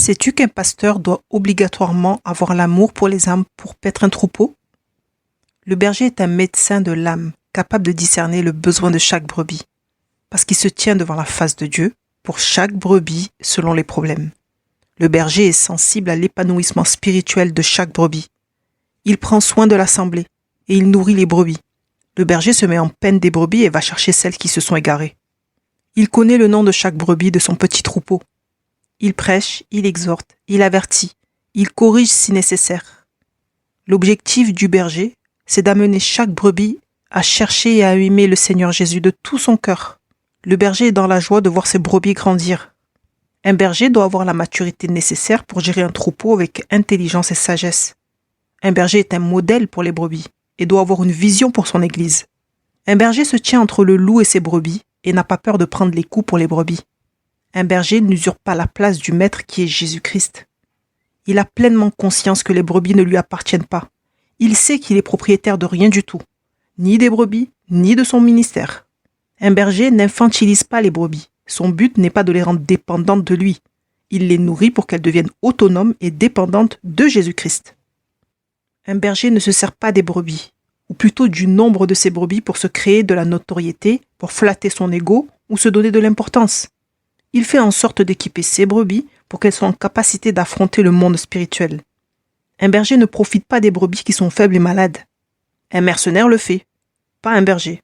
Sais-tu qu'un pasteur doit obligatoirement avoir l'amour pour les âmes pour paître un troupeau? Le berger est un médecin de l'âme, capable de discerner le besoin de chaque brebis, parce qu'il se tient devant la face de Dieu pour chaque brebis selon les problèmes. Le berger est sensible à l'épanouissement spirituel de chaque brebis. Il prend soin de l'assemblée et il nourrit les brebis. Le berger se met en peine des brebis et va chercher celles qui se sont égarées. Il connaît le nom de chaque brebis de son petit troupeau. Il prêche, il exhorte, il avertit, il corrige si nécessaire. L'objectif du berger, c'est d'amener chaque brebis à chercher et à aimer le Seigneur Jésus de tout son cœur. Le berger est dans la joie de voir ses brebis grandir. Un berger doit avoir la maturité nécessaire pour gérer un troupeau avec intelligence et sagesse. Un berger est un modèle pour les brebis et doit avoir une vision pour son église. Un berger se tient entre le loup et ses brebis et n'a pas peur de prendre les coups pour les brebis. Un berger n'usurpe pas la place du maître qui est Jésus-Christ. Il a pleinement conscience que les brebis ne lui appartiennent pas. Il sait qu'il est propriétaire de rien du tout, ni des brebis, ni de son ministère. Un berger n'infantilise pas les brebis. Son but n'est pas de les rendre dépendantes de lui. Il les nourrit pour qu'elles deviennent autonomes et dépendantes de Jésus-Christ. Un berger ne se sert pas des brebis, ou plutôt du nombre de ses brebis pour se créer de la notoriété, pour flatter son ego ou se donner de l'importance. Il fait en sorte d'équiper ses brebis pour qu'elles soient en capacité d'affronter le monde spirituel. Un berger ne profite pas des brebis qui sont faibles et malades. Un mercenaire le fait, pas un berger.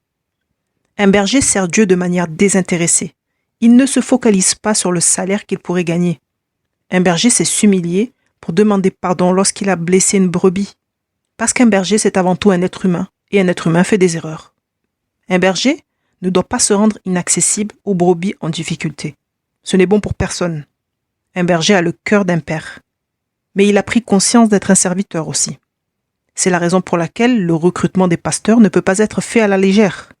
Un berger sert Dieu de manière désintéressée. Il ne se focalise pas sur le salaire qu'il pourrait gagner. Un berger sait s'humilier pour demander pardon lorsqu'il a blessé une brebis. Parce qu'un berger, c'est avant tout un être humain, et un être humain fait des erreurs. Un berger ne doit pas se rendre inaccessible aux brebis en difficulté. Ce n'est bon pour personne. Un berger a le cœur d'un père. Mais il a pris conscience d'être un serviteur aussi. C'est la raison pour laquelle le recrutement des pasteurs ne peut pas être fait à la légère.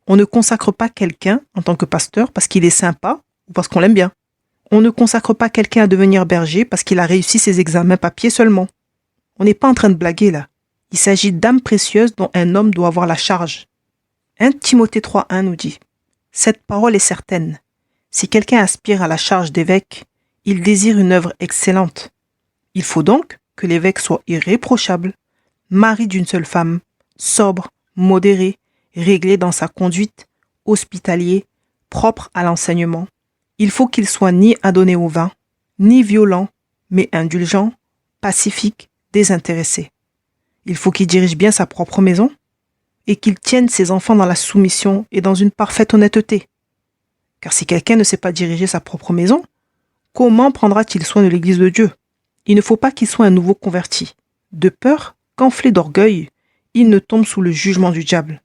On ne consacre pas quelqu'un en tant que pasteur parce qu'il est sympa ou parce qu'on l'aime bien. On ne consacre pas quelqu'un à devenir berger parce qu'il a réussi ses examens papier seulement. On n'est pas en train de blaguer là. Il s'agit d'âmes précieuses dont un homme doit avoir la charge. 1 Timothée 3,1 nous dit « Cette parole est certaine. Si quelqu'un aspire à la charge d'évêque, il désire une œuvre excellente. Il faut donc que l'évêque soit irréprochable, mari d'une seule femme, sobre, modéré, réglé dans sa conduite, hospitalier, propre à l'enseignement. Il faut qu'il soit ni adonné au vin, ni violent, mais indulgent, pacifique, désintéressé. Il faut qu'il dirige bien sa propre maison et qu'il tienne ses enfants dans la soumission et dans une parfaite honnêteté. Car si quelqu'un ne sait pas diriger sa propre maison, comment prendra-t-il soin de l'Église de Dieu? Il ne faut pas qu'il soit un nouveau converti. De peur qu'enflé d'orgueil, il ne tombe sous le jugement du diable.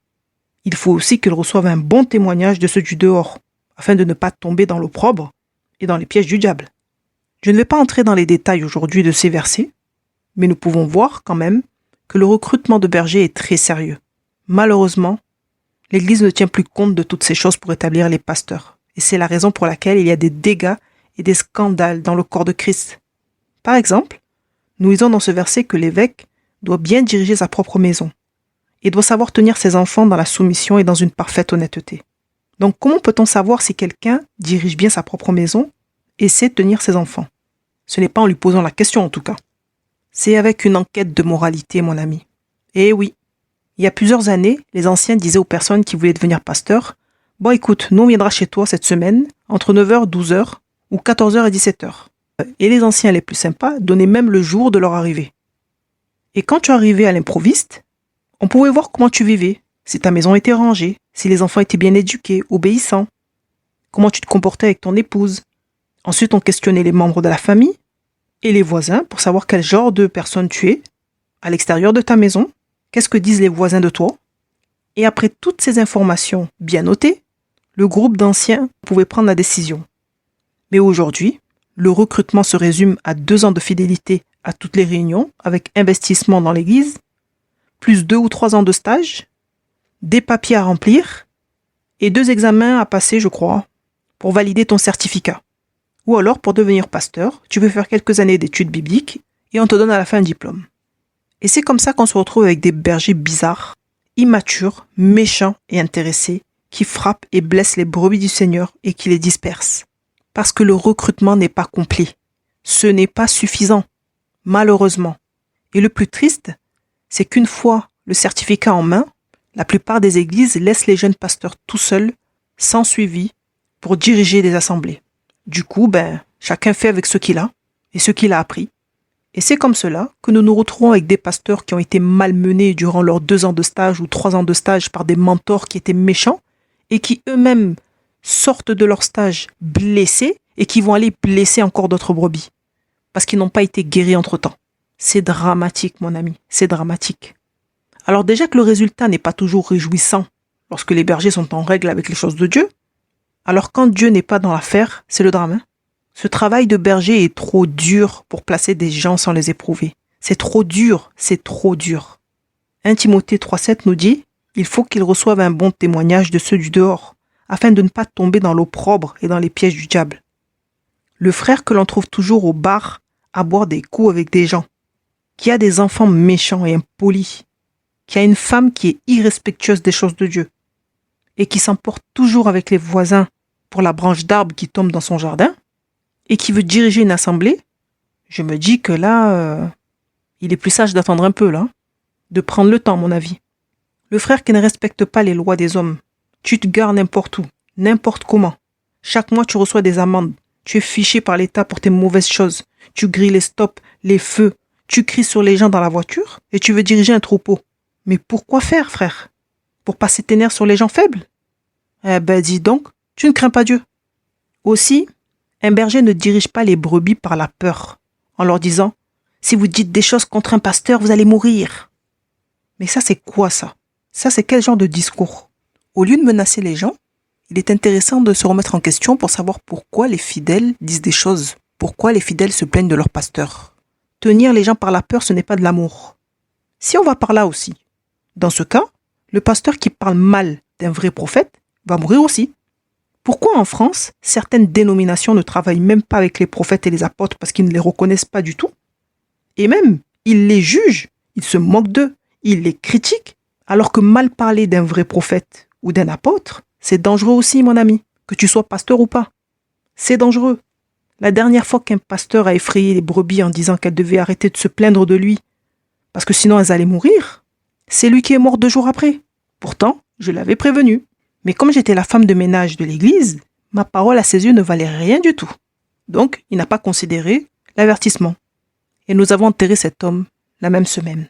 Il faut aussi qu'il reçoive un bon témoignage de ceux du dehors, afin de ne pas tomber dans l'opprobre et dans les pièges du diable. Je ne vais pas entrer dans les détails aujourd'hui de ces versets, mais nous pouvons voir quand même que le recrutement de bergers est très sérieux. Malheureusement, l'Église ne tient plus compte de toutes ces choses pour établir les pasteurs, et c'est la raison pour laquelle il y a des dégâts et des scandales dans le corps de Christ. Par exemple, nous lisons dans ce verset que l'évêque doit bien diriger sa propre maison et doit savoir tenir ses enfants dans la soumission et dans une parfaite honnêteté. Donc comment peut-on savoir si quelqu'un dirige bien sa propre maison et sait tenir ses enfants? Ce n'est pas en lui posant la question en tout cas. C'est avec une enquête de moralité, mon ami. Eh oui, il y a plusieurs années, les anciens disaient aux personnes qui voulaient devenir pasteurs « Bon écoute, nous on viendra chez toi cette semaine entre 9h, 12h ou 14h et 17h. » Et les anciens les plus sympas donnaient même le jour de leur arrivée. Et quand tu arrivais à l'improviste, on pouvait voir comment tu vivais, si ta maison était rangée, si les enfants étaient bien éduqués, obéissants, comment tu te comportais avec ton épouse. Ensuite, on questionnait les membres de la famille et les voisins pour savoir quel genre de personne tu es, à l'extérieur de ta maison, qu'est-ce que disent les voisins de toi. Et après toutes ces informations bien notées, le groupe d'anciens pouvait prendre la décision. Mais aujourd'hui, le recrutement se résume à 2 ans de fidélité à toutes les réunions avec investissement dans l'église, plus 2 ou 3 ans de stage, des papiers à remplir et 2 examens à passer, je crois, pour valider ton certificat. Ou alors, pour devenir pasteur, tu veux faire quelques années d'études bibliques et on te donne à la fin un diplôme. Et c'est comme ça qu'on se retrouve avec des bergers bizarres, immatures, méchants et intéressés, qui frappent et blessent les brebis du Seigneur et qui les dispersent. Parce que le recrutement n'est pas complet. ce n'est pas suffisant, malheureusement. Et le plus triste, c'est qu'une fois le certificat en main, la plupart des églises laissent les jeunes pasteurs tout seuls, sans suivi, pour diriger des assemblées. Du coup, chacun fait avec ce qu'il a et ce qu'il a appris. Et c'est comme cela que nous nous retrouvons avec des pasteurs qui ont été malmenés durant leurs 2 ans de stage ou 3 ans de stage par des mentors qui étaient méchants et qui eux-mêmes sortent de leur stage blessés et qui vont aller blesser encore d'autres brebis parce qu'ils n'ont pas été guéris entre-temps. C'est dramatique, mon ami, c'est dramatique. Alors déjà que le résultat n'est pas toujours réjouissant lorsque les bergers sont en règle avec les choses de Dieu, alors quand Dieu n'est pas dans l'affaire, c'est le drame. Ce travail de berger est trop dur pour placer des gens sans les éprouver. C'est trop dur, c'est trop dur. 1 Timothée 3,7 nous dit « Il faut qu'ils reçoivent un bon témoignage de ceux du dehors, afin de ne pas tomber dans l'opprobre et dans les pièges du diable. » Le frère que l'on trouve toujours au bar à boire des coups avec des gens, qui a des enfants méchants et impolis, qui a une femme qui est irrespectueuse des choses de Dieu, et qui s'emporte toujours avec les voisins pour la branche d'arbre qui tombe dans son jardin, et qui veut diriger une assemblée, je me dis que là, il est plus sage d'attendre un peu, là, de prendre le temps, à mon avis. Le frère qui ne respecte pas les lois des hommes, tu te gares n'importe où, n'importe comment. Chaque mois, tu reçois des amendes. Tu es fiché par l'État pour tes mauvaises choses. Tu grilles les stops, les feux. Tu cries sur les gens dans la voiture et tu veux diriger un troupeau. Mais pourquoi faire, frère? Pour passer tes nerfs sur les gens faibles? Dis donc, tu ne crains pas Dieu. Aussi, un berger ne dirige pas les brebis par la peur, en leur disant « Si vous dites des choses contre un pasteur, vous allez mourir. » Mais ça, c'est quoi ça? Ça, c'est quel genre de discours? Au lieu de menacer les gens, il est intéressant de se remettre en question pour savoir pourquoi les fidèles disent des choses, pourquoi les fidèles se plaignent de leur pasteur. Tenir les gens par la peur, ce n'est pas de l'amour. Si on va par là aussi, dans ce cas, le pasteur qui parle mal d'un vrai prophète va mourir aussi. Pourquoi en France, certaines dénominations ne travaillent même pas avec les prophètes et les apôtres parce qu'ils ne les reconnaissent pas du tout? Et même, ils les jugent, ils se moquent d'eux, ils les critiquent, alors que mal parler d'un vrai prophète ou d'un apôtre, c'est dangereux aussi, mon ami, que tu sois pasteur ou pas. C'est dangereux. La dernière fois qu'un pasteur a effrayé les brebis en disant qu'elles devaient arrêter de se plaindre de lui, parce que sinon elles allaient mourir, c'est lui qui est mort 2 jours après. Pourtant, je l'avais prévenu. Mais comme j'étais la femme de ménage de l'église, ma parole à ses yeux ne valait rien du tout. Donc, il n'a pas considéré l'avertissement. Et nous avons enterré cet homme la même semaine.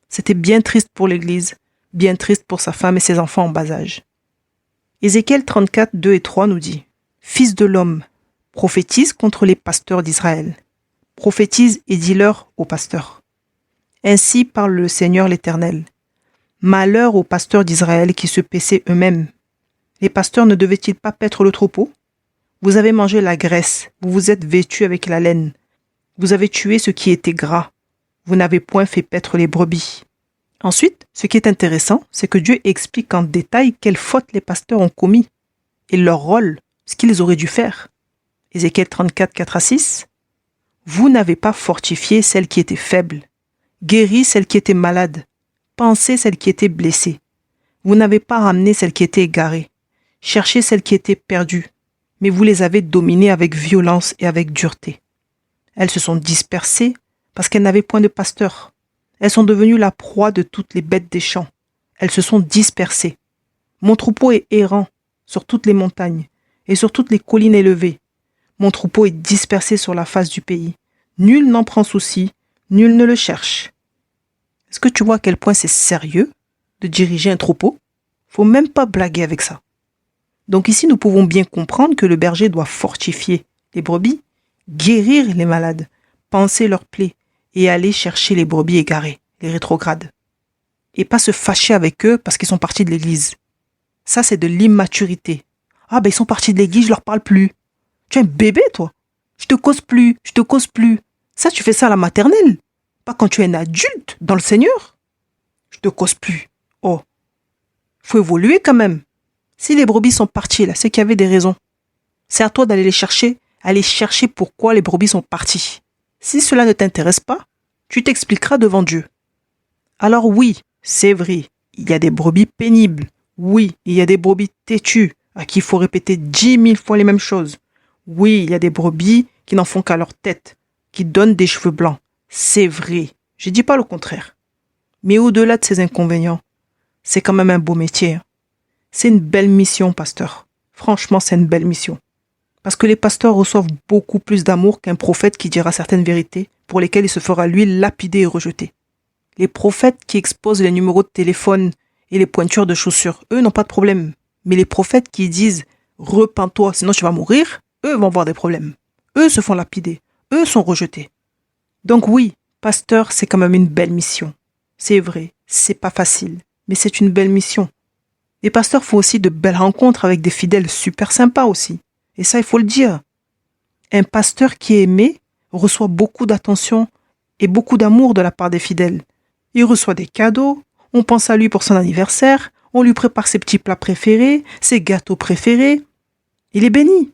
C'était bien triste pour l'église, bien triste pour sa femme et ses enfants en bas âge. Ézéchiel 34, 2 et 3 nous dit « Fils de l'homme, prophétise contre les pasteurs d'Israël. Prophétise et dis-leur aux pasteurs. Ainsi parle le Seigneur l'Éternel. Malheur aux pasteurs d'Israël qui se paissaient eux-mêmes. Les pasteurs ne devaient-ils pas paître le troupeau? Vous avez mangé la graisse, vous vous êtes vêtus avec la laine. Vous avez tué ce qui était gras. Vous n'avez point fait paître les brebis. » Ensuite, ce qui est intéressant, c'est que Dieu explique en détail quelles fautes les pasteurs ont commis et leur rôle, ce qu'ils auraient dû faire. Ézéchiel 34, 4 à 6. Vous n'avez pas fortifié celle qui était faible, guéri celle qui était malade, pansé celle qui était blessée. Vous n'avez pas ramené celle qui était égarée, cherché celle qui était perdue, mais vous les avez dominées avec violence et avec dureté. Elles se sont dispersées parce qu'elles n'avaient point de pasteur. Elles sont devenues la proie de toutes les bêtes des champs. Elles se sont dispersées. Mon troupeau est errant sur toutes les montagnes et sur toutes les collines élevées. Mon troupeau est dispersé sur la face du pays. Nul n'en prend souci, nul ne le cherche. Est-ce que tu vois à quel point c'est sérieux de diriger un troupeau? Faut même pas blaguer avec ça. Donc ici, nous pouvons bien comprendre que le berger doit fortifier les brebis, guérir les malades, panser leurs plaies et aller chercher les brebis égarées, les rétrogrades. Et pas se fâcher avec eux parce qu'ils sont partis de l'église. Ça, c'est de l'immaturité. Ah ils sont partis de l'église, je leur parle plus. Tu es un bébé, toi. Je te cause plus. Ça, tu fais ça à la maternelle. Pas quand tu es un adulte dans le Seigneur. Je te cause plus. Oh, faut évoluer quand même. Si les brebis sont parties là, c'est qu'il y avait des raisons. C'est à toi d'aller les chercher, aller chercher pourquoi les brebis sont parties. Si cela ne t'intéresse pas, tu t'expliqueras devant Dieu. Alors oui, c'est vrai, il y a des brebis pénibles. Oui, il y a des brebis têtues, à qui il faut répéter 10 000 fois les mêmes choses. Oui, il y a des brebis qui n'en font qu'à leur tête. qui donne des cheveux blancs. C'est vrai, je dis pas le contraire. Mais au-delà de ces inconvénients, c'est quand même un beau métier. Hein. C'est une belle mission, pasteur. Franchement, c'est une belle mission. Parce que les pasteurs reçoivent beaucoup plus d'amour qu'un prophète qui dira certaines vérités pour lesquelles il se fera lui lapider et rejeter. Les prophètes qui exposent les numéros de téléphone et les pointures de chaussures, eux n'ont pas de problème. Mais les prophètes qui disent « repens-toi, sinon tu vas mourir », eux vont avoir des problèmes. Eux se font lapider. Eux sont rejetés. Donc oui, pasteur, c'est quand même une belle mission. C'est vrai, c'est pas facile, mais c'est une belle mission. Les pasteurs font aussi de belles rencontres avec des fidèles super sympas aussi. Et ça, il faut le dire. Un pasteur qui est aimé reçoit beaucoup d'attention et beaucoup d'amour de la part des fidèles. Il reçoit des cadeaux, on pense à lui pour son anniversaire, on lui prépare ses petits plats préférés, ses gâteaux préférés. Il est béni.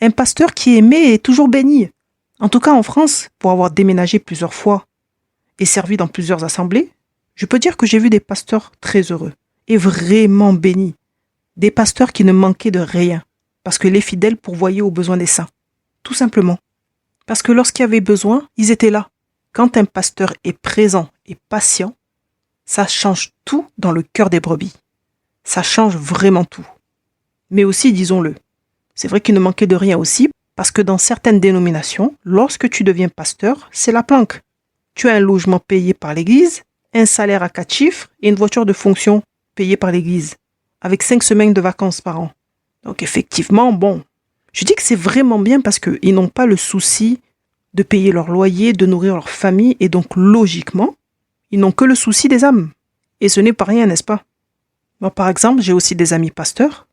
Un pasteur qui est aimé est toujours béni. En tout cas en France, pour avoir déménagé plusieurs fois et servi dans plusieurs assemblées, je peux dire que j'ai vu des pasteurs très heureux et vraiment bénis. Des pasteurs qui ne manquaient de rien, parce que les fidèles pourvoyaient aux besoins des saints. Tout simplement. Parce que lorsqu'il y avait besoin, ils étaient là. Quand un pasteur est présent et patient, ça change tout dans le cœur des brebis. Ça change vraiment tout. Mais aussi, disons-le, c'est vrai qu'il ne manquait de rien aussi, parce que dans certaines dénominations, lorsque tu deviens pasteur, c'est la planque. Tu as un logement payé par l'église, un salaire à 4 chiffres et une voiture de fonction payée par l'église, avec 5 semaines de vacances par an. Donc effectivement, bon, je dis que c'est vraiment bien parce qu'ils n'ont pas le souci de payer leur loyer, de nourrir leur famille, et donc logiquement, ils n'ont que le souci des âmes. Et ce n'est pas rien, n'est-ce pas? Moi, par exemple, j'ai aussi des amis pasteurs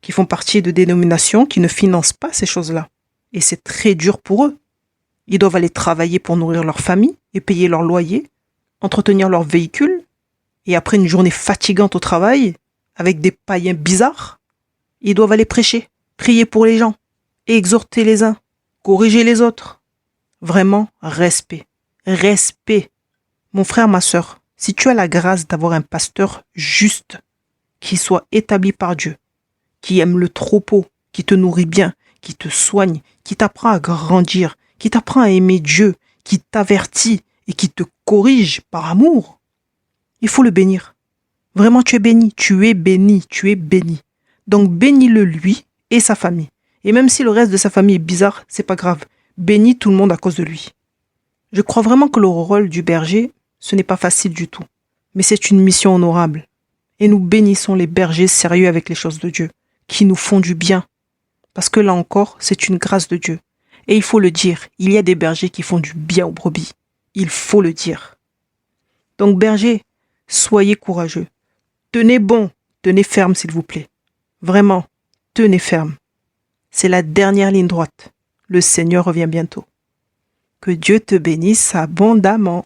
qui font partie de dénominations qui ne financent pas ces choses-là. Et c'est très dur pour eux. Ils doivent aller travailler pour nourrir leur famille et payer leur loyer, entretenir leur véhicule, et après une journée fatigante au travail, avec des païens bizarres, ils doivent aller prêcher, prier pour les gens, exhorter les uns, corriger les autres. Vraiment, respect. Respect. Mon frère, ma sœur, si tu as la grâce d'avoir un pasteur juste, qui soit établi par Dieu, qui aime le troupeau, qui te nourrit bien, qui te soigne, qui t'apprend à grandir, qui t'apprend à aimer Dieu, qui t'avertit et qui te corrige par amour, il faut le bénir. Vraiment, tu es béni, tu es béni, tu es béni. Donc bénis-le lui et sa famille. Et même si le reste de sa famille est bizarre, c'est pas grave. Bénis tout le monde à cause de lui. Je crois vraiment que le rôle du berger, ce n'est pas facile du tout. Mais c'est une mission honorable. Et nous bénissons les bergers sérieux avec les choses de Dieu, qui nous font du bien. Parce que là encore, c'est une grâce de Dieu. Et il faut le dire, il y a des bergers qui font du bien aux brebis. Il faut le dire. Donc bergers, soyez courageux. Tenez bon, tenez ferme s'il vous plaît. Vraiment, tenez ferme. C'est la dernière ligne droite. Le Seigneur revient bientôt. Que Dieu te bénisse abondamment.